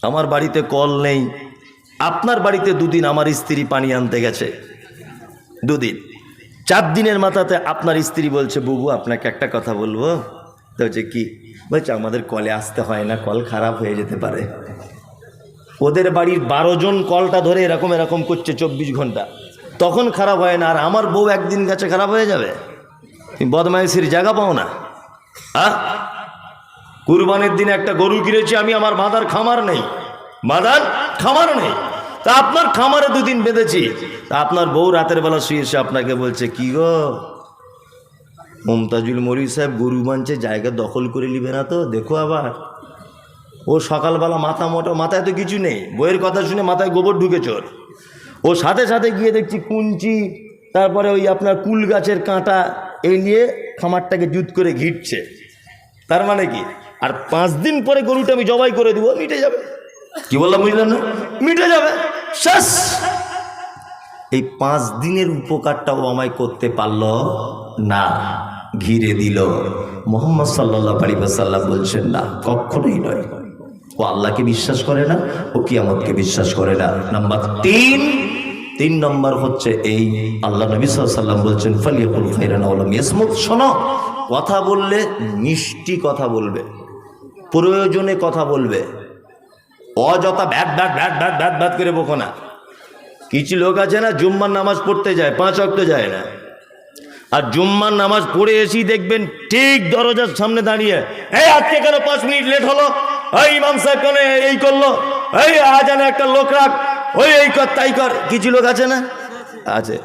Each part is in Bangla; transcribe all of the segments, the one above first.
আমার বাড়িতে কল নেই, আপনার বাড়িতে দুদিন আমার স্ত্রী পানি আনতে গেছে, দুদিন, 4 দিনের মাথাতে আপনার স্ত্রী বলছে, বুবু আপনাকে একটা কথা বলবো। তো হচ্ছে কি? বলছে আমাদের কলে আসতে হয় না, কল খারাপ হয়ে যেতে পারে। ওদের বাড়ির 12 জন কলটা ধরে এরকম এরকম করছে 24 ঘন্টা, তখন খারাপ হয় না। আর আমার বউ একদিন গেছে খারাপ হয়ে যাবে? তুমি বদমাইশির জায়গা পাও না। কুরবানির দিনে একটা গরু কিনেছি আমি, আমার বাঁধার খামার নেই, বাঁধার খামার নেই। তা আপনার খামারে 2 দিন বেঁধেছি, তা আপনার বউ রাতের বেলা শুয়ে এসে আপনাকে বলছে, কি গো মমতাজুল মরি সাহেব গরু বানছে, জায়গা দখল করে নিবে না তো? দেখো আবার। ও সকালবেলা মাথা মোটা, মাথায় তো কিছু নেই, বইয়ের কথা শুনে মাথায় গোবর ঢুকে চোর। ও সাথে সাথে গিয়ে দেখছি কুঞ্চি, তারপরে ওই আপনার কুল গাছের কাঁটা, এই নিয়ে খামারটাকে জুত করে ঘিরছে। তার মানে কি? আর 5 দিন পরে গরুটা আমি জবাই করে দিব, মিটে যাবে। কি বললাম বুঝলেন না? মিটে যাবে, শেষ। এই 5 দিনের উপকারটাও আমায় করতে পারল না, ঘিরে দিল। মুহাম্মদ সাল্লাল্লাহু আলাইহি ওয়াসাল্লাম বলছেন না, কখনোই নয়। ও আল্লাহকে বিশ্বাস করে না, ও কিয়ামতকে বিশ্বাস করে না। নাম্বার 3 নম্বর হচ্ছে এই, আল্লাহ নবী সাল্লাল্লাহু আলাইহি ওয়াসাল্লাম বলছেন ফালিয়াকুল খায়রান আও লাম ইয়াসমুত। শোনো, কথা বললে মিষ্টি কথা বলবে, প্রয়োজনে কথা বলবে, অযথা bat bat bat bat bat bat করে বকো না। কিছু লোক আছে না, জুম্মার নামাজ পড়তে যায়, 5 ওয়াক্ত যায় না, আর জুম্মার নামাজ পড়ে এসেই দেখবেন ঠিক দরজার সামনে দাঁড়িয়ে, এই আজকে কেন 5 মিনিট লেট হলো, এই ইমাম সাহেব কেন এই করলো, এই আজানে একটা লোক রাখ, ওই এই কর তাই কর। কিছু লোক আছে না? আছে।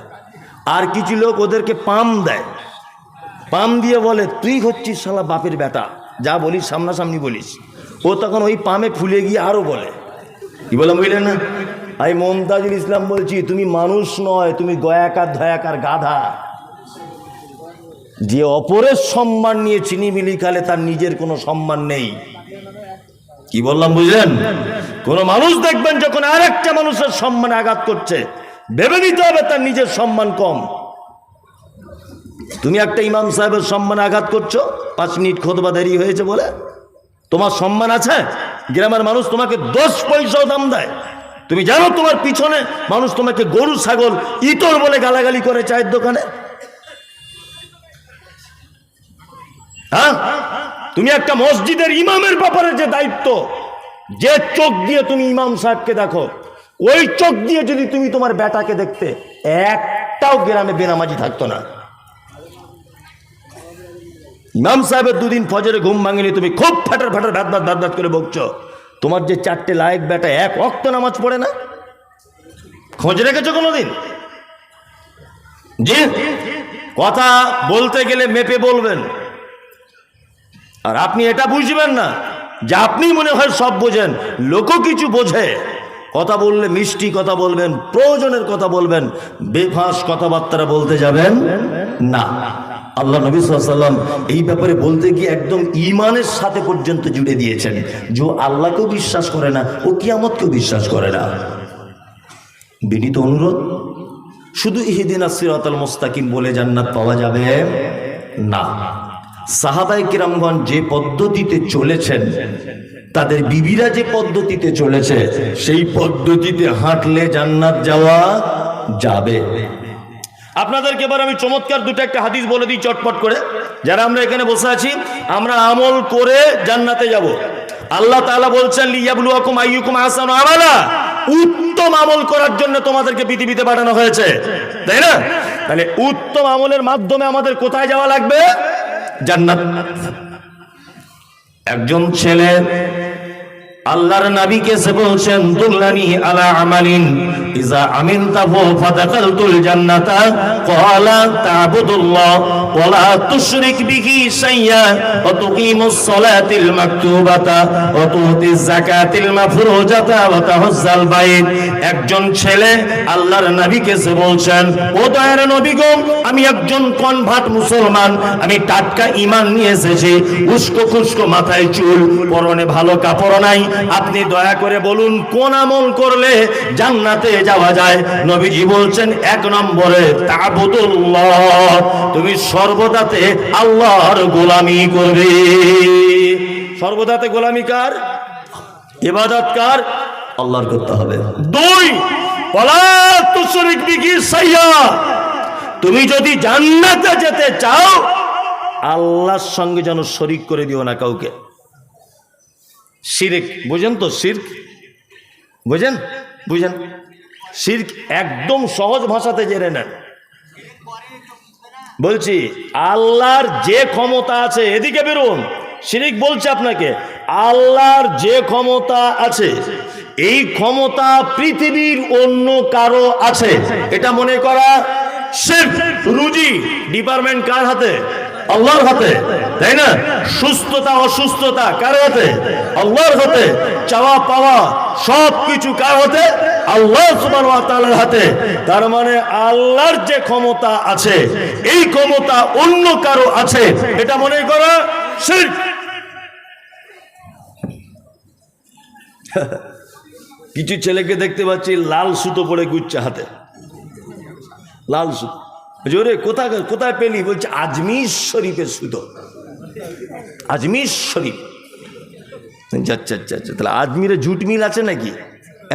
আর কিছু লোক ওদেরকে পাম দেয়, পাম দিয়ে বলে, তুই হচ্ছিস শালা বাপের বেটা, যা বলিস সামনাসামনি বলিস। ও তখন ওই পামে ফুলে গিয়ে আরো বলে। কি বললাম বুঝলেন না? আমি মমতাজুল ইসলাম বলছি, তুমি মানুষ নয়, তুমি গয়াকার ধয়াকার গাধা। যে অপরের সম্মান নিয়ে চিনিমিলি খালে তার নিজের কোনো সম্মান নেই। কি বললাম বুঝলেন? কোন মানুষ দেখবেন যখন আরেকটা মানুষের সম্মানে আঘাত করছে, ভেবে নিতে হবে তার নিজের সম্মান কম। তুমি একটা ইমাম সাহেবের সম্মানে আঘাত করছো 5 মিনিট খুতবা দেরি হয়েছে বলে, তোমার সম্মান আছে? গ্রামের মানুষ তোমাকে 10 পয়সাও দাম দেয়। তুমি জানো তোমার পিছনে মানুষ তোমাকে গরু ছাগল ইতর বলে গালাগালি করে চায়ের দোকানে? হ্যাঁ, তুমি একটা মসজিদের ইমামের ব্যাপারে যে দায়িত্ব, যে চোখ দিয়ে তুমি ইমাম সাহেবকে দেখো, ওই চোখ দিয়ে যদি তুমি তোমার বেটাকে দেখতে, একটাও গ্রামে বেনামাজি থাকতো না। ইমাম সাহেবের 2 দিন ফজরে ঘুম ভাঙেনি, তুমি খুব ফাটার ফাটার ভাত ভাত ভাত ভাত করে বকছো। তোমার যে 4টে লায়েক বেটা 1 ওয়াক্ত নামাজ পড়ে না, খোঁজ রেখেছো কোনোদিন? জি, কথা বলতে গেলে মেপে বলবেন। আর আপনি এটা বুঝবেন না যে আপনি মনে হয় সব বোঝেন, লোকও কিছু বোঝে। কথা বললে মিষ্টি কথা বলবেন, প্রয়োজনের কথা বলবেন, বেফাঁস কথাবার্তা বলতে যাবেন না। আল্লাহ নবী সাল্লাল্লাহু আলাইহি ওয়াসাল্লাম এই ব্যাপারে বলতে গিয়ে একদম ঈমানের সাথে পর্যন্ত জুড়ে দিয়েছেন, যে আল্লাহকেও বিশ্বাস করে না, ও কিয়ামতকেও বিশ্বাস করে না। বিনীত অনুরোধ, শুধু ইহদিনাস সিরাতাল মুস্তাকিম বলে জান্নাত পাওয়া যাবে না। সাহাবায়ে কিরামগণ যে পদ্ধতিতে চলেছেন, তাদের বিবিরা যে পদ্ধতিতে চলেছে, সেই পদ্ধতিতে হাঁটলে জান্নাত যাওয়া যাবে। আপনাদেরকে এবার আমি চমৎকার 2টা হাদিস বলে দিই চটপট করে, যারা আমরা এখানে বসে আছি, আমরা আমল করে জান্নাতে যাব। আল্লাহ তাআলা বলছেন, লিয়াবলুয়াকুম আইয়ুকুম আহসানু আমালা, উত্তম আমল করার জন্য তোমাদেরকে পৃথিবীতে পাঠানো হয়েছে, তাই না? তাহলে উত্তম আমলের মাধ্যমে আমাদের কোথায় যাওয়া লাগবে? জান্নাত। একজন ছেলে আল্লাহর নবীকে সে বলছেন, দুল্লানি আলা আমালিন ইজা আমিলতাহু ফাদাখালতুল জান্নাতা ক্বালা তা'বুদুল্লাহ ওয়া লা তুশরিক বিহি শাইয়্যা ওয়া তুকিমুস সালাতিল মাকতুবাতা ওয়া তুতিজ যাকাতিল মাফরুজাতা ওয়া তাহুজ্জাল বাইত। একজন ছেলে আল্লাহর নবীকে সে বলছেন, ও দয়ার নবী গো, আমি একজন কনভার্ট মুসলমান, আমি টাটকা ঈমান নিয়ে এসেছি, উস্কো খুস্কো মাথায় চুল, পরনে ভালো কাপড় নাই, আপনি দয়া করে বলুন কোন আমল করলে জান্নাতে যাওয়া যায়? নবীজি বলছেন, 1 নম্বরে তা'বুদুল্লাহ, তুমি সর্বদাতে আল্লাহর গোলামি করবে। সর্বদাতে গোলামি কার? ইবাদত কার? আল্লাহর করতে হবে। দুই, ওয়ালা তুশরিক বিহি শাইআ, তুমি যদি জান্নাতে যেতে চাও আল্লাহর সঙ্গে যেন শরীক করে দিও না কাউকে। শিরক বুঝেন তো? শিরক বুঝেন? বুঝেন শিরক একদম সহজ ভাষাতে জেনে নেন। বলছি আল্লাহর যে ক্ষমতা আছে, এদিকে বেরোন, শিরক বলছে আপনাকে, আল্লাহর যে ক্ষমতা আছে এই ক্ষমতা পৃথিবীর অন্য কারো আছে এটা মনে করা শিরক। রুজি ডিপার্টমেন্ট কার হাতে? আল্লাহর হাতে, তাই না? সুস্থতা অসুস্থতা কার হাতে? আল্লাহর হাতে। চাওয়া পাওয়া সব কিছু কার হাতে? আল্লাহ সুবহানাহু ওয়া তাআলার হাতে। তার মানে আল্লাহর যে ক্ষমতা আছে এই ক্ষমতা অন্য কারো আছে এটা মনে করা শিরক। কিছু ছেলেকে দেখতে পাচ্ছি লাল সুতো পরে ঘুরছে হাতে, লাল সুতো। জোরে কোথায় কোথায় পেলি? বলছে আজমির শরীফের সুতো। আজমির শরীফ, আচ্ছা আচ্ছা আচ্ছা, তাহলে আজমিরে জুট মিল আছে নাকি?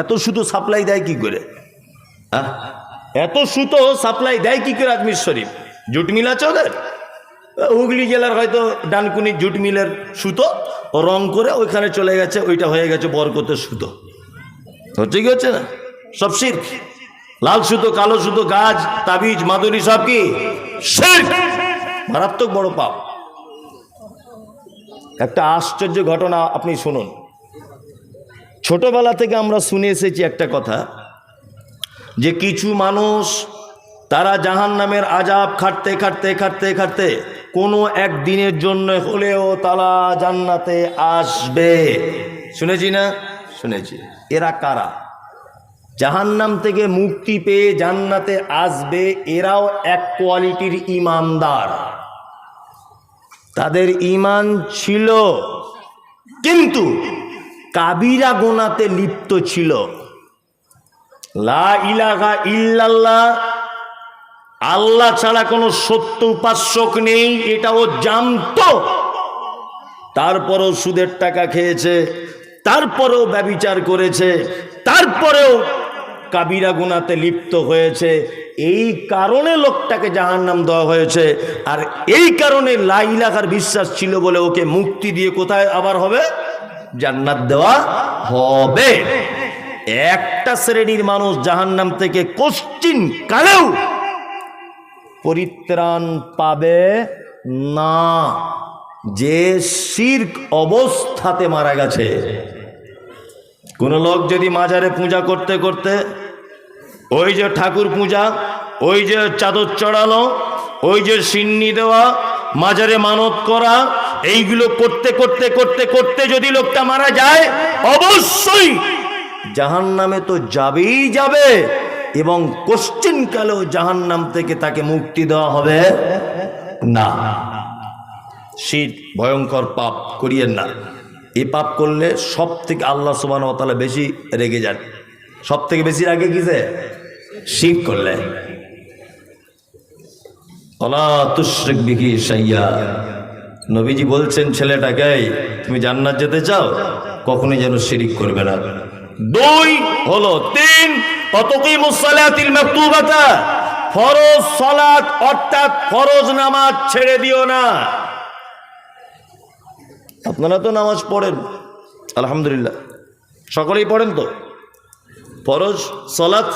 এত সুতো সাপ্লাই দেয় কি করে? হ্যাঁ, এত সুতো সাপ্লাই দেয় কি করে আজমির শরীফ? জুট মিল আছে ওদের? হুগলি জেলার হয়তো ডানকুনি জুট মিলের সুতো রং করে ওইখানে চলে গেছে, ওইটা হয়ে গেছে বরকতের সুতো। হচ্ছে কি হচ্ছে না? সব শিরক। লাল সুতো, কালো সুতো, গাছ, তাবিজ, মাদুরি সব কি শিরক, মারাত্মক বড় পাপ। একটা আশ্চর্য ঘটনা আপনি শুনুন। ছোটবেলা থেকে আমরা শুনে এসেছি একটা কথা, যে কিছু মানুষ তারা জাহান্নামের আযাব খাটতে খাটতে খাটতে খাটতে কোনো একদিনের জন্য হলেও তারা জান্নাতে আসবে। শুনেছি না? শুনেছি। এরা কারা? জাহান্নাম থেকে মুক্তি পেয়ে জান্নাতে আসবে, এরাও এক কোয়ালিটির ঈমানদার। তাদের ঈমান ছিল কিন্তু কাবিরা গুনাহতে লিপ্ত ছিল। লা ইলাহা ইল্লাল্লাহ, আল্লাহ ছাড়া কোনো সত্য উপাস্যক নেই, এটাও জানতো। তারপরেও সুদের টাকা খেয়েছে, তারপরেও ব্যভিচার করেছে, তারপরেও কাবিরা গুনাহতে লিপ্ত হয়েছে। এই কারণে লোকটাকে জাহান্নাম দেওয়া হয়েছে। আর এই কারণে লা ইলাহার বিশ্বাস ছিল বলে ওকে মুক্তি দিয়ে কোথায় আবার হবে? জান্নাত দেওয়া হবে। একটা শ্রেণীর মানুষ জাহান্নাম থেকে কোশ্চিন কালেও পরিত্রাণ পাবে না, যে শিরক অবস্থাতে মারা গেছে। কোন লোক যদি মাজারে পূজা করতে করতে, ওই যে ঠাকুর পূজা, ওই যে চাদর চড়ানো, ওই যে সিন্নি দেওয়া, মাজারে মানত করা, এইগুলো করতে করতে করতে করতে যদি লোকটা মারা যায়, অবশ্যই জাহান্নামে তো যাবেই যাবে, এবং কোশ্চিন কালেও জাহান্নাম থেকে তাকে মুক্তি দেওয়া হবে না। শিরক ভয়ঙ্কর পাপ, করিয়েন না। এই পাপ করলে সব থেকে আল্লাহ সুবহানাহু ওয়া তাআলা বেশি রেগে যান। সব থেকে বেশি রাগে কিসে? শিরক করলে। ওয়ালা তুশরিক বিহি শাইআ, নবীজি বলছেন ছেলেটাকে, তুমি জান্নাত যেতে চাও, কখনোই যেন শিরক করবে না। দুই হলো, তিন, ওয়াতুকিমুস সালাতিল মাকতুবাতা, ফরজ সালাত অর্থাৎ ফরজ নামাজ ছেড়ে দিও না। আপনারা তো নামাজ পড়েন আলহামদুলিল্লাহ, সকলেই পড়েন তো ফরজ সালাত?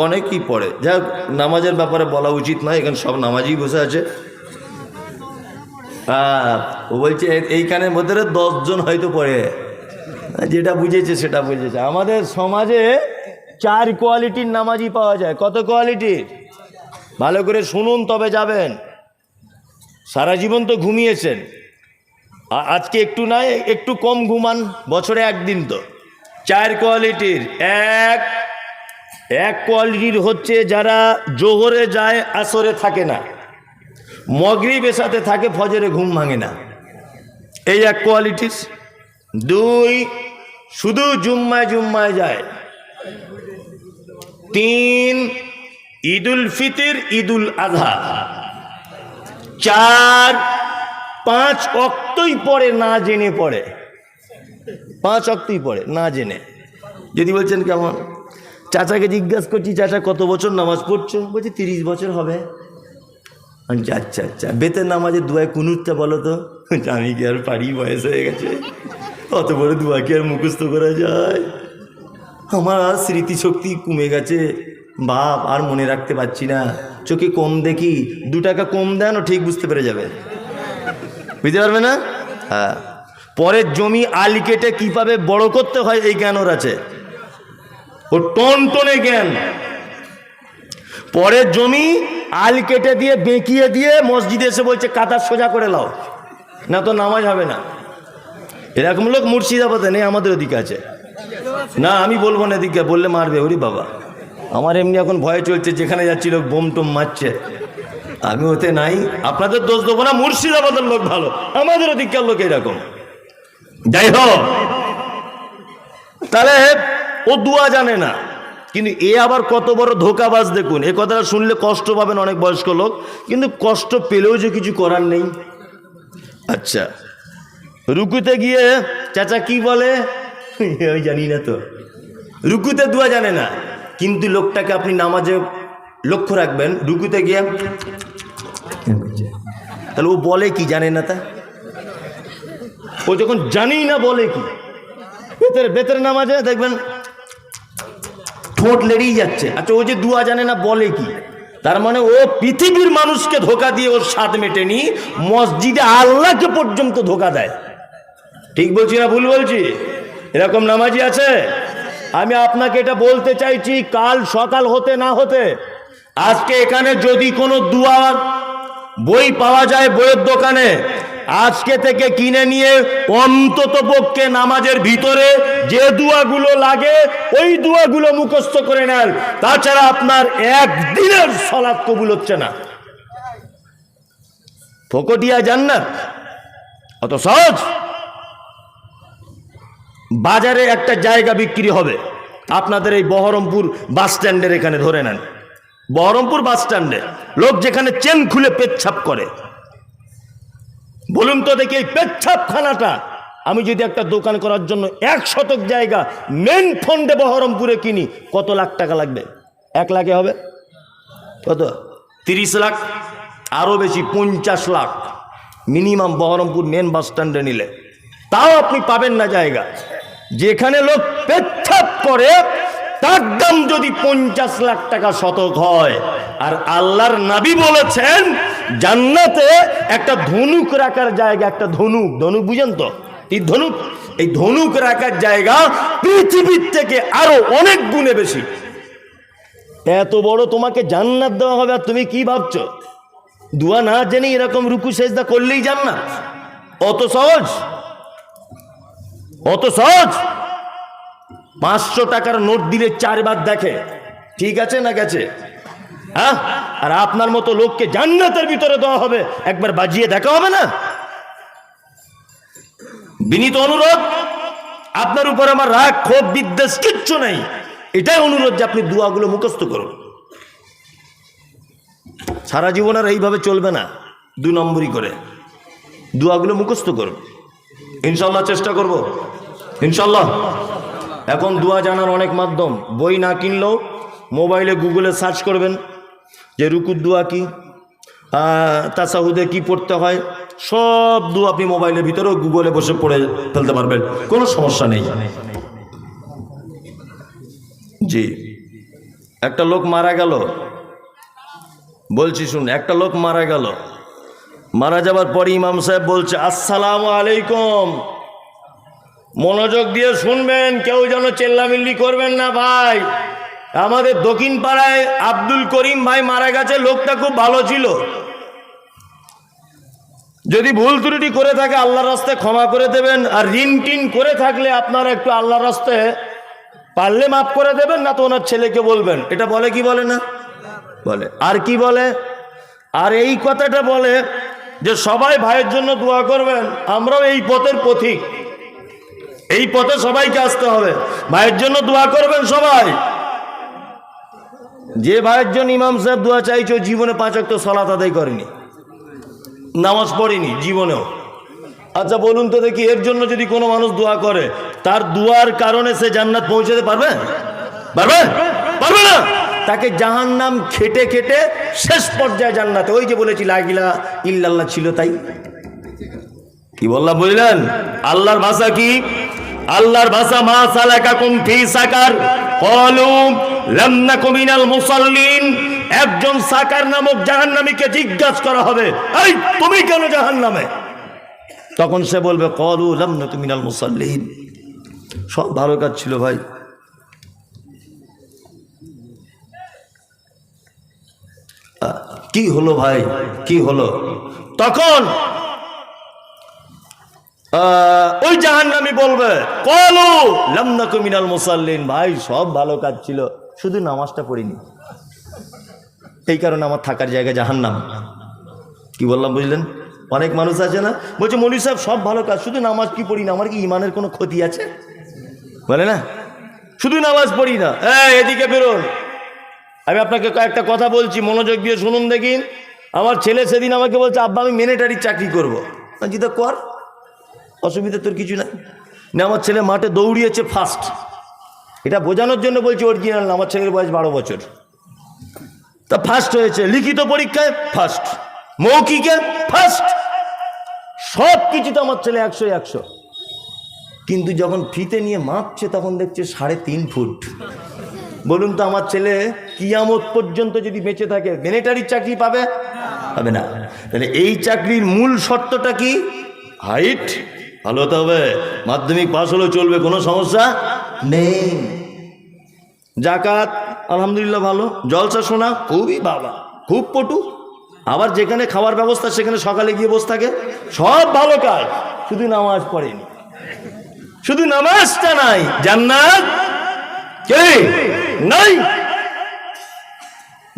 অনেকেই পড়ে। যাক, নামাজের ব্যাপারে বলা উচিত নয়, এখানে সব নামাজই বসে আছে। ও বলছে এইখানের মধ্যে 10 জন হয়তো পড়ে, যেটা বুঝেছে সেটা বুঝেছে। আমাদের সমাজে 4 কোয়ালিটির নামাজি পাওয়া যায়। কত কোয়ালিটির? ভালো করে শুনুন তবে যাবেন। সারা জীবন তো ঘুমিয়েছেন, আজকে একটু নয় একটু কম ঘুমান, বছরে একদিন তো। 4 কোয়ালিটির। এক কোয়ালিটির হচ্ছে যারা জোহরে যায় আসরে থাকে না, মাগরিবের সাথে থাকে, ফজরে ঘুম ভাঙে না, এই এক কোয়ালিটির। 2, শুধু জুম্মায় জুম্মায় যায়। 3, ঈদুল ফিতর, ঈদুল আযহা। 4, 5 ওয়াক্তই পড়ে না জেনে পড়ে, 5 ওয়াক্তই পড়ে না জেনে। যদি বলছেন কেমন, চাচাকে জিজ্ঞাসা করছি চাচা কত বছর নামাজ পড়ছো, বলছি 30 বছর হবে। আচ্ছা আচ্ছা, বেতের নামাজের দুয়ায় কুনুতটা বলো তো। আমি কি আর পারি, বয়স হয়ে গেছে, অত বড় দুয়া কি আর মুখস্থ করা যায়? আমার আর স্মৃতিশক্তি কমে গেছে বাপ, আর মনে রাখতে পারছি না, চোখে কম দেখি, 2 টাকা কম দেন ও ঠিক বুঝতে পেরে যাবে, বুঝতে পারবে না? হ্যাঁ, পরের জমি আল কেটে কীভাবে বড় করতে হয় এই জ্ঞান ওর আছে, ও টনটনে জ্ঞান। পরের জমি আল কেটে দিয়ে বেঁকিয়ে দিয়ে মসজিদে এসে বলছে কাদা সোজা করে লাও, না তো নামাজ হবে না। এরকম লোক মুর্শিদাবাদে নেই, আমাদের ওদিকে আছে। না আমি বলবো না, এদিকে বললে মারবে, ওরে বাবা। আমার এমনি এখন ভয় চলছে, যেখানে যাচ্ছি লোক বোম টোম মারছে, আমি ওতে নাই। আপনাদের দোষ দেবো না, মুর্শিদাবাদের লোক ভালো, আমাদের ওদিককার লোক এরকম। যাই হোক, তাহলে ও দুয়া জানে না, কিন্তু এ আবার কত বড় ধোকাবাজ দেখুন। এ কথাটা শুনলে কষ্ট পাবেন অনেক বয়স্ক লোক, কিন্তু কষ্ট পেলেও যে কিছু করার নেই। আচ্ছা, রুকুতে গিয়ে চাচা কি বলে ওই জানি না তো, রুকুতে দুয়া জানে না, কিন্তু লোকটাকে আপনি নামাজে লক্ষ্য রাখবেন, রুকুতে গিয়ে তাহলে ও বলে কি জানে না, তা ও যখন জানি না বলে কি, বেতের নামাজে দেখবেন ঠোঁট লেড়েই যাচ্ছে। আচ্ছা, ও যে দুয়া জানে না বলে কি, তার মানে ও পৃথিবীর মানুষকে ধোকা দিয়ে ওর স্বাদ মেটেনি, মসজিদে আল্লাহকে পর্যন্ত ধোকা দেয়। ঠিক বলছি না ভুল বলছি? এরকম নামাজি আছে। আমি আপনাকে এটা বলতে চাইছি, কাল সকাল হতে না হতে আজকে এখানে যদি কোনো দুয়ার বই পাওয়া যায় বইয়ের দোকানে, আজকে থেকে কিনে নিয়ে অন্তত পক্ষে নামাজের ভিতরে যে দুয়াগুলো লাগে ওই দুয়াগুলো মুখস্থ করে নেন, তাছাড়া আপনার একদিনের সালাত কবুল হচ্ছে না। ফকটিয়া জান্নাত অত সহজ? বাজারে একটা জায়গা বিক্রি হবে, আপনাদের এই বহরমপুর বাস স্ট্যান্ডের এখানে ধরে নেন, বহরমপুর বাস স্ট্যান্ডে লোক যেখানে চেন খুলে পেচ্ছাপ করে, বলুন তো দেখি এই পেচ্ছাপখানাটা আমি যদি একটা দোকান করার জন্য 1 শতক জায়গা মেন ফন্ডে বহরমপুরে কিনি, কত লাখ টাকা লাগবে? 1 লাখে হবে? কত? 30 লাখ, আরো বেশি, 50 lakh minimum Baharampur main bus স্ট্যান্ডে নিলে। তাও আপনি পাবেন না জায়গা। যেখানে লোক পেচ্ছাপ করে তার দাম যদি 50 লাখ টাকা শতক হয়, আর আল্লাহর নবী বলেছেন জান্নাতে একটা ধনুক রাখার জায়গা, একটা ধনুক, ধনুক বুঝেন তো, এই ধনুক, এই ধনুক রাখার জায়গা পৃথিবীর থেকে আরো অনেক গুণে বেশি। এত বড় তোমাকে জান্নাত দেওয়া হবে, আর তুমি কি ভাবছো দুয়া না জেনে এরকম রুকু সেজদা করলেই জান্নাত? অত সহজ? অত সহজ? 500 টাকার নোট দিলে 4 বার দেখে ঠিক আছে না গেছে, হ্যাঁ? আর আপনার মতো লোককে জান্নাতের ভিতরে দেওয়া হবে, একবার বাজিয়ে দেখা হবে না? বিনীত অনুরোধ, আপনার উপর আমার রাগ ক্ষোভ বিদ্বেষ কিচ্ছু নেই, এটাই অনুরোধ যে আপনি দুয়াগুলো মুখস্থ করুন। সারা জীবন আর এইভাবে চলবে না, 2 নম্বরই করে দুয়াগুলো মুখস্থ করুন। ইনশাল্লাহ চেষ্টা করব, ইনশাল্লাহ। এখন দুয়া জানার অনেক মাধ্যম, বই না কিনলেও মোবাইলে গুগলে সার্চ করবেন যে রুকুর দুয়া কি, তাসাহুদে কি পড়তে হয়, সব দুয়া আপনি মোবাইলের ভিতরেও গুগলে বসে পড়ে ফেলতে পারবেন, কোনো সমস্যা নেই। জি, একটা লোক মারা গেল, বলছি শুন, একটা লোক মারা গেল, মারা যাবার পরে ইমাম সাহেব বলছে আসসালামু আলাইকুম, মনোযোগ দিয়ে শুনবেন, কেউ যেন চেল্লামিল্লি করবেন না ভাই। আমাদের দক্ষিণ পাড়ায় আব্দুল করিম ভাই মারা গেছে, লোকটা খুব ভালো ছিল, যদি ভুল ত্রুটি করে থাকে আল্লাহর রাস্তায় ক্ষমা করে দেবেন, আর ঋণ টিন করে থাকলে আপনারা একটু আল্লাহর রাস্তায় পারলে মাফ করে দেবেন, না তো ওনার ছেলেকে বলবেন। এটা বলে কি বলে না? বলে। আর কি বলে? আর এই কথাটা বলে যে সবাই ভাইয়ের জন্য দোয়া করবেন, আমরাও এই পথের পথিক, এই পথে সবাইকে আসতে হবে, ভাইয়ের জন্য দোয়া করবেন সবাই। যে ভাইয়ের জন্য ইমাম সাহেব দোয়া চাইছে জীবনে 5 ওয়াক্ত সালাত আদায় করেনি, নামাজ পড়েনি জীবনেও। আচ্ছা বলুন তো দেখি, এর জন্য যদি কোনো মানুষ দোয়া করে, তার দোয়ার কারণে সে জান্নাত পৌঁছাতে পারবে? পারবে? পারবে না। তাকে জাহান্নাম খেটে খেটে শেষ পর্যায়ে জান্নাতে, ওই যে বলেছি লা ইলাহা ইল্লাল্লাহ ছিল তাই। কি বললাম বুঝলেন? আল্লাহর ভাষা কি? আল্লাহর ভাষা মা সালাকাকুম ফি সাকার ক্বালু লাম নাকু মিনাল মুসাল্লিন। একজন সাকার নামক জাহান্নামীকে জিজ্ঞাসা করা হবে, এই তুমি কেন জাহান্নামে? তখন সে বলবে ক্বালু লাম নাকু মিনাল মুসাল্লিন। সব ভালো কাজ ছিল ভাই। কি হলো ভাই, কি হলো? তখন ওই জাহান্নামী বলবে ক্বালু লাম নাকু মিনাল মুসাল্লিন, ভাই সব ভালো কাজ ছিল, শুধু নামাজটা পড়িনি, এই কারণে আমার থাকার জায়গা জাহান্নাম। কি বললাম বুঝলেন? অনেক মানুষ আছে না, বলছে মৌলভী সাহেব সব ভালো কাজ, শুধু নামাজ কি পড়ি না, আমার কি ইমানের কোনো ক্ষতি আছে? বলে না, শুধু নামাজ পড়ি না। এদিকে বেরোন, আমি আপনাকে কয়েকটা কথা বলছি, মনোযোগ দিয়ে শুনুন দেখিন। আমার ছেলে সেদিন আমাকে বলছে, আব্বা আমি মিলিটারির চাকরি করবো। জিদা কর, অসুবিধা তোর কিছু নাই। না আমার ছেলে মাঠে দৌড়িয়েছে ফার্স্ট, এটা বোঝানোর জন্য বলছি অরিজিনাল না, আমার ছেলের বয়স 12 বছর, তা ফার্স্ট হয়েছে, লিখিত পরীক্ষায় ফার্স্ট, মৌখিকে ফার্স্ট, সব কিছুতে আমার ছেলে 100-100। কিন্তু যখন ফিতে নিয়ে মাপছে তখন দেখছে 3.5 ফুট। বলুন তো আমার ছেলে কিয়ামত পর্যন্ত যদি বেঁচে থাকে মিলিটারির চাকরি পাবে? পাবে না। তাহলে এই চাকরির মূল শর্তটা কি? হাইট ভালো হতে হবে, মাধ্যমিক পাস হলেও চলবে, কোনো সমস্যা নেই। জাকাত আলহামদুলিল্লাহ ভালো, জলসা শোনা খুবই বাবা, খুব পটু, আবার যেখানে খাওয়ার ব্যবস্থা সেখানে সকালে গিয়ে বসে থাকে, সব ভালো কাজ, শুধু নামাজ পড়েনি, শুধু নামাজটা নাই, জান্নাত কে নাই।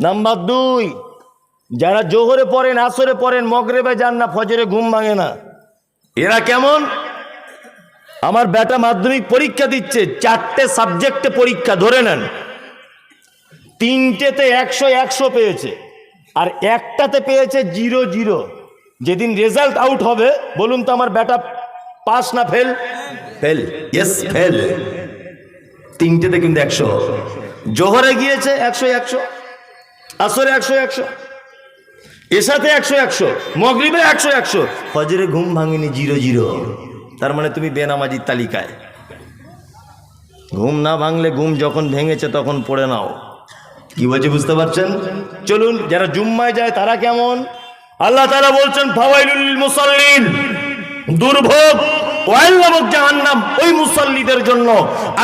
নাম্বার 2, যারা জোহরে পড়েন, আসরে পড়েন, মগরিবে যান না, ফজরে ঘুম ভাঙে না, এরা কেমন? আমার বেটা মাধ্যমিক পরীক্ষা দিচ্ছে, 4টে সাবজেক্টে পরীক্ষা, ধরে নেন 3টেতে 100-100 পেয়েছে, আর একটাতে পেয়েছে 0-0। যেদিন রেজাল্ট আউট হবে বলুন তো আমার বেটা পাস না ফেল? Fail, yes fail. 3টেতে কিন্তু 100, জোহরে গিয়েছে 100-100, আসরে 100-100, এসাতে 100-100, মগরিবে 100-100, ফজরে ঘুম ভাঙেনি 0-0। তার মানে তুমি বেনামাজির তালিকায়। ঘুম না ভাঙলে, ঘুম যখন ভেঙেছে তখন পড়ে নাও। কি বলছে বুঝতে পারছেন? চলুন, যারা জুম্মায় যায় তারা কেমন? আল্লাহ তাআলা বলছেন ফাওয়াইলুল লিল মুসাল্লিন, দুর্ভোগ ওয়াইল নামক জাহান্নাম ওই মুসাল্লিদের জন্য,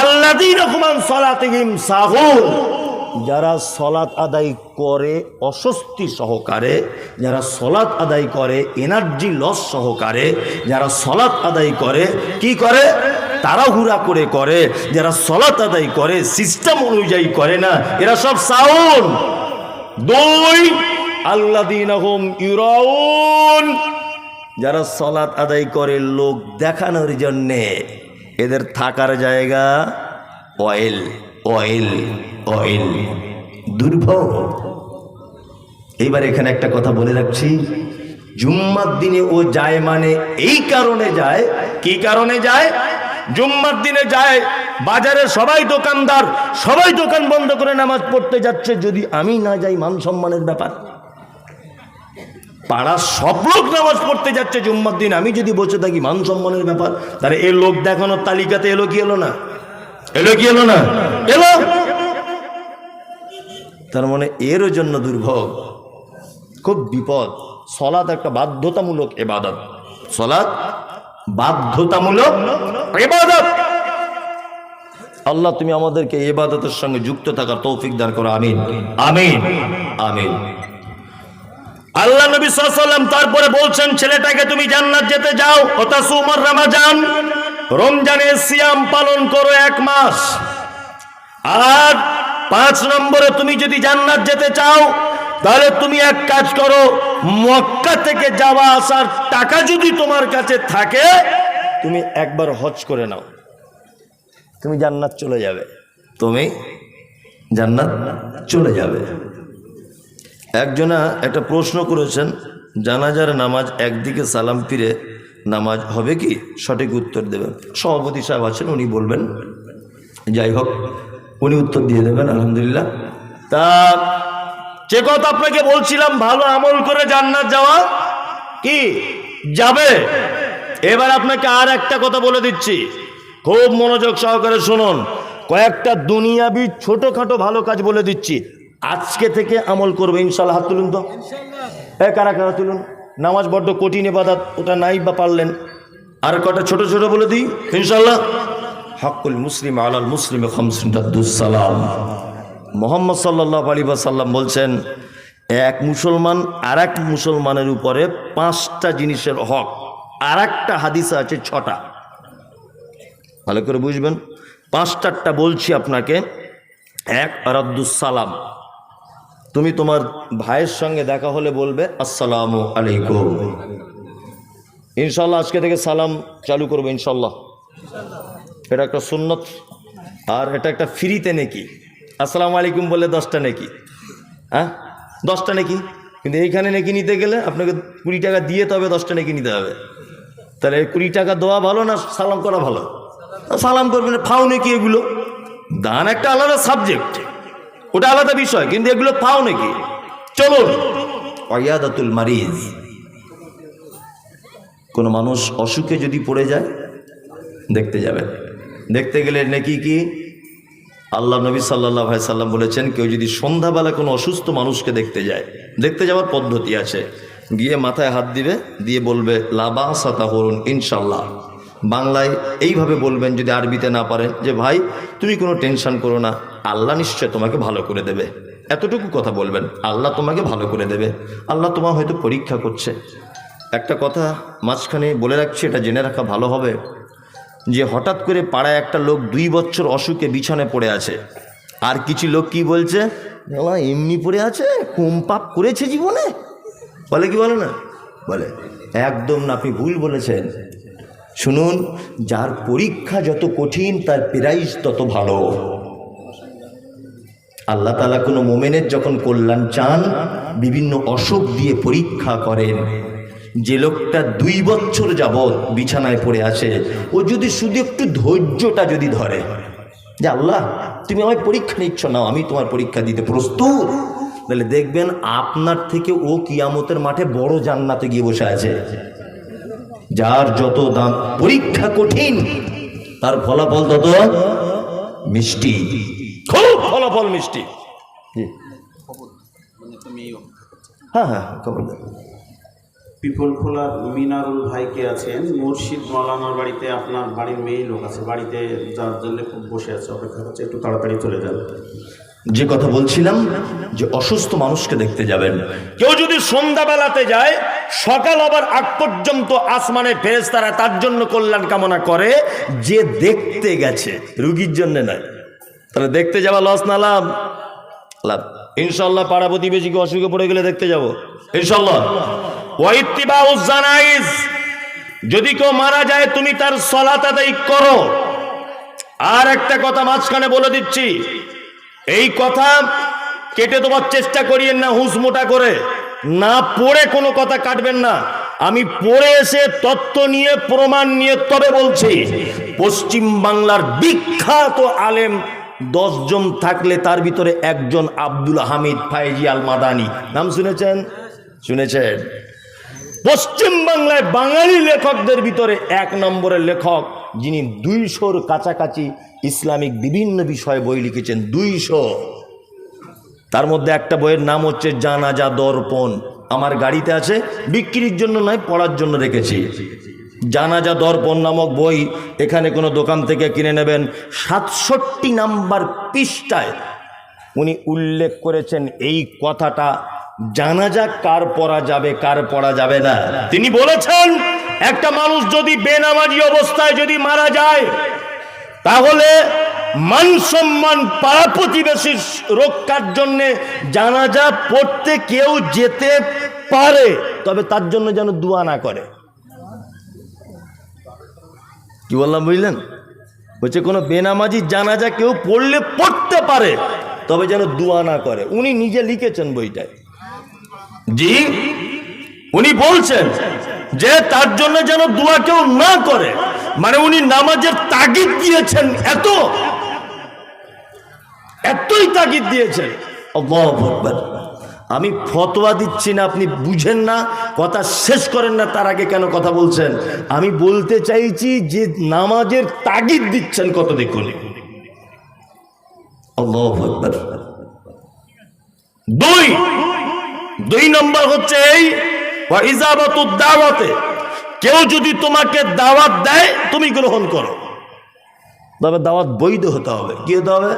আল্লাযীনা হুম আন সালাতিহিম সাহুন, যারা সলাত আদায় করে অস্বস্তি সহকারে, যারা সলাত আদায় করে এনার্জি লস সহকারে, যারা সলাত আদায় করে কি করে? তাড়াহুড়া করে, যারা সলাত আদায় করে সিস্টেম অনুযায়ী করে না, এরা সব সাহুন। 2, আল্লাযীনা হুম ইউরাউন, যারা সলাত আদায় করে লোক দেখানোর জন্যে, এদের থাকার জায়গা অয়েল অয়েল অয়েল, দুর্ভোগ। এইবার এখানে একটা কথা বলে রাখছি, জুম্মার দিনে ও যায় মানে এই কারণে যায়, কি কারণে যায়? জুম্মার দিনে যায়, বাজারে সবাই দোকানদার, সবাই দোকান বন্ধ করে নামাজ পড়তে যাচ্ছে, যদি আমি না যাই মান সম্মানের ব্যাপার। পাড়ার সব লোক নামাজ পড়তে যাচ্ছে জুম্মার দিন, আমি যদি বসে থাকি মান সম্মানের ব্যাপার। তাহলে এই লোক দেখানোর তালিকাতে এলো কি এলো না? এলো কি এলো না? এলো। তার মানে এর জন্য দুর্ভোগ, খুব বিপদ। সলাত একটা বাধ্যতামূলক ইবাদত, সলাত বাধ্যতামূলক ইবাদত। আল্লাহ তুমি আমাদেরকে ইবাদতের সঙ্গে যুক্ত থাকার তৌফিক দান করো, আমিন আমিন আমিন। আল্লাহ নবী সাল্লাল্লাহু আলাইহি ওয়াসাল্লাম তারপরে বলছেন, ছেলেটাকে তুমি জান্নাত যেতে যাও, ওতাসুমার রমাজান, রমজানের সিয়াম পালন করো 1 মাস। আর 5 নম্বরে তুমি যদি জান্নাত যেতে চাও তাহলে তুমি এক কাজ করো, মক্কা থেকে যাওয়া আসার টাকা যদি তোমার কাছে থাকে তুমি একবার হজ করে নাও, তুমি জান্নাত চলে যাবে, তুমি জান্নাত চলে যাবে। একজনা একটা প্রশ্ন করেছেন, জানাজার নামাজ একদিকে সালাম ফিরে নামাজ হবে কি? সঠিক উত্তর দেবেন। সভাপতি সাহেব আছেন, উনি বলবেন। যাই হোক, উনি উত্তর দিয়ে দেবেন আলহামদুলিল্লাহ। তা যে কথা আপনাকে বলছিলাম, ভালো আমল করে জান্নাত যাওয়া কি যাবে। এবার আপনাকে আর একটা কথা বলে দিচ্ছি, খুব মনোযোগ সহকারে শুনুন। কয়েকটা দুনিয়াবি ছোটখাটো ভালো কাজ বলে দিচ্ছি, আজকে থেকে আমল করবে ইনশাল্লাহ। হাত তুলুন তো, কারা কারা তুলুন। নামাজ বড্ড কঠিন ইবাদত, ওটা নাই বা পারলেন। আর কটা ছোট ছোট বলে দিই ইনশাল্লাহ। হাক্কুল মুসলিম আলাল মুসলিম খামসুন রাদ্দুস সালাম। মুহাম্মদ সাল্লাল্লাহু আলাইহি ওয়াসাল্লাম বলছেন, এক মুসলমান আর এক মুসলমানের উপরে 5টা জিনিসের হক। আর একটা হাদিসে আছে 6টা। ভালো করে বুঝবেন, 5টারটা বলছি আপনাকে। এক, রাদ্দুস সালাম। তুমি তোমার ভাইয়ের সঙ্গে দেখা হলে বলবে আসসালামু আলাইকুম। ইনশাল্লাহ আজকে থেকে সালাম চালু করবো ইনশাল্লাহ। এটা একটা সুন্নত, আর এটা একটা ফ্রিতে নেকি। আসসালামু আলাইকুম বললে 10টা নেকি, হ্যাঁ 10টা নেকি। কিন্তু এইখানে নেকি নিতে গেলে আপনাকে 20 টাকা দিয়ে তবে 10টা নেকি নিতে হবে। তাহলে 20 টাকা দেওয়া ভালো না সালাম করা ভালো? সালাম করবেন, ফাও নেকি এগুলো। দান একটা আলাদা সাবজেক্ট, ওটা আলাদা বিষয়, কিন্তু এগুলো ফাও নাকি। চলুন, ওয়াইয়াদাতুল মারিজ। কোন মানুষ অসুখে যদি পড়ে যায় দেখতে যাবেন। দেখতে গেলে নাকি কি আল্লাহ নবী সাল্লাল্লাহু আলাইহি সাল্লাম বলেছেন, কেউ যদি সন্ধ্যাবেলা কোনো অসুস্থ মানুষকে দেখতে যায়, দেখতে যাওয়ার পদ্ধতি আছে। গিয়ে মাথায় হাত দিবে, দিয়ে বলবে লা বাসা তাহুরুন ইনশাল্লাহ। বাংলায় এইভাবে বলবেন, যদি আরবিতে না পারেন, যে ভাই তুমি কোনো টেনশন করো না, আল্লাহ নিশ্চয় তোমাকে ভালো করে দেবে। এতটুকু কথা বলবেন, আল্লাহ তোমাকে ভালো করে দেবে। আল্লাহ তোমার হয়তো পরীক্ষা করছে। একটা কথা মাঝখানে বলে রাখছি, এটা জেনে রাখা ভালো হবে, যে হঠাৎ করে পাড়ায় একটা লোক 2 বছর অসুখে বিছানায় পড়ে আছে। আর কিছু লোক কি বলছে, এমনি পড়ে আছে, কম পাপ করেছে জীবনে, বলে কি বলে না? বলে একদম না, আপনি ভুল বলেছেন। শুনুন, যার পরীক্ষা যত কঠিন তার প্রাইজ তত ভালো। আল্লাহ তাআলা কোনো মোমেনের যখন কল্যাণ চান, বিভিন্ন অসুখ দিয়ে পরীক্ষা করেন। যে লোকটা 2 বছর যাবৎ বিছানায় পড়ে আছে, ও যদি শুধু একটু ধৈর্যটা যদি ধরে, যে আল্লাহ তুমি আমায় পরীক্ষা নিচ্ছ না, আমি তোমার পরীক্ষা দিতে প্রস্তুত, তাহলে দেখবেন আপনার থেকে ও কিয়ামতের মাঠে বড় জান্নাতে গিয়ে বসে আছে। যার যত দাম পরীক্ষা কঠিন, তার ফলাফল তত মিষ্টি, খুব ফলাফল মিষ্টি। হ্যাঁ হ্যাঁ, খবর দেন। পিপলখোলার মিনারুল ভাইকে আছেন, মুর্শিদ মাওলানার বাড়িতে আপনার বাড়ির মেয়ে লোক আছে, বাড়িতে যার জন্য খুব বসে আছে, অপেক্ষা করছে, একটু তাড়াতাড়ি চলে যান। যে কথা বলছিলাম, যে অসুস্থ মানুষকে দেখতে যাবেন। কেউ যদি সন্ধ্যাবেলাতে যায়, সকাল আবার আগ পর্যন্ত আসমানে ফেরেশতারা তার জন্য কল্যাণ কামনা করে, যে দেখতে গেছে, রুগীর জন্য নয়। তাহলে দেখতে যাওয়া লস না লাভ? লাভ ইনশাল্লাহ। পাড়া প্রতিবেশীকে অসুখে পড়ে গেলে দেখতে যাব ইনশাল্লাহ। ওয়াইত্তিবাউজ জানাইজ, যদি কেউ মারা যায় তুমি তার সালাত আদায় করো। আর একটা কথা মাঝখানে বলে দিচ্ছি, এই কথা কেটে দেওয়ার চেষ্টা করিয়েন না হুঁশ মোটা করে, না পড়ে কোনো কথা কাটবেন না। আমি পড়ে এসে তথ্য নিয়ে প্রমাণ নিয়ে তবে বলছি। পশ্চিম বাংলার বিখ্যাত আলেম 10 জন থাকলে তার ভিতরে একজন আব্দুল হামিদ ফায়েজি আল মাদানি, নাম শুনেছেন? শুনেছেন? পশ্চিম বাংলায় বাঙালি লেখকদের ভিতরে 1 নম্বরের লেখক, যিনি 200-র কাছাকাছি ইসলামিক বিভিন্ন বিষয়ে বই লিখেছেন। 200। তার মধ্যে একটা বইয়ের নাম হচ্ছে জানাজা দর্পণ। আমার গাড়িতে আছে, বিক্রির জন্য নয়, পড়ার জন্য রেখেছি। জানাজা দর্পণ নামক বই এখানে কোনো দোকান থেকে কিনে নেবেন। 67 নাম্বার পৃষ্ঠায় উনি উল্লেখ করেছেন এই কথাটা, জানাজা কার পড়া যাবে কার পড়া যাবে না। তিনি বলেছেন, একটা মানুষ যদি বেনামাজি অবস্থায় যদি মারা যায়, তাহলে মান সম্মান পাড়া প্রতিবেশীর রক্ষার জন্য জানাজা পড়তে কেউ যেতে পারে, তবে তার জন্য যেন দোয়া না করে। কি বললাম বুঝলেন? বলছে কোনো বেনামাজি জানাজা কেউ পড়লে পড়তে পারে, তবে যেন দোয়া না করে। উনি নিজে লিখেছেন বইটায়। জি, উনি বলছেন যে তার জন্য যেন দোয়া কেউ না করে, মানে উনি নামাজের তাগিদ দিয়েছেন, এতই তাগিদ দিয়েছেন। আল্লাহু আকবার। আমি ফতোয়া দিচ্ছি না, আপনি বুঝেন না, কথা শেষ করেন না, তার আগে কেন কথা বলছেন? আমি বলতে চাইছি যে নামাজের তাগিদ দিচ্ছেন কত দেখুন। আল্লাহু আকবার। দুই নম্বর হচ্ছে এই ওয়া ইজাবাতুদ দাওয়াতে, কেউ যদি তোমাকে দাওয়াত দেয় তুমি গ্রহণ করো, তবে দাওয়াত বৈধ হতে হবে। কি হতে হবে?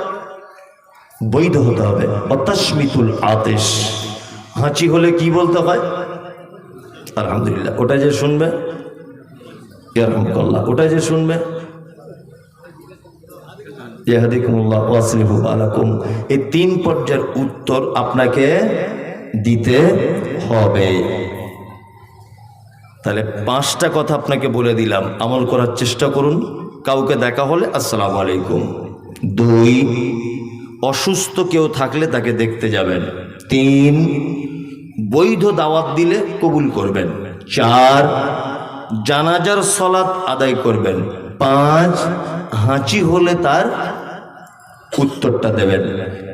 বৈধ হতে হবে। অতাশমিতুল আতিশ, হাঁচি হলে কি বলতে হয়? আলহামদুলিল্লাহ। ওটা যে শুনবে, ইয়ারহামুকাল্লাহ, ওটা যে শুনবে, ইয়াহদিকুমুল্লাহ ওয়া আসলিহু বালাকুম, এই 3 পর্যায়ের উত্তর আপনাকে দিতে হবে। তাহলে 5টা কথা আপনাকে বলে দিলাম, আমল করার চেষ্টা করুন। কাউকে দেখা হলে আসসালামু আলাইকুম। 2, অসুস্থ কেউ থাকলে তাকে দেখতে যাবেন। 3, বৈধ দাওয়াত দিলে কবুল করবেন। 4, জানাজার সালাত আদায় করবেন। 5, হাঁচি হলে তার উত্তরটা দেবেন।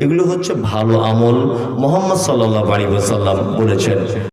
এগুলো হচ্ছে ভালো আমল, মুহাম্মদ সাল্লাল্লাহু আলাইহি ওয়াসাল্লাম বলেছেন।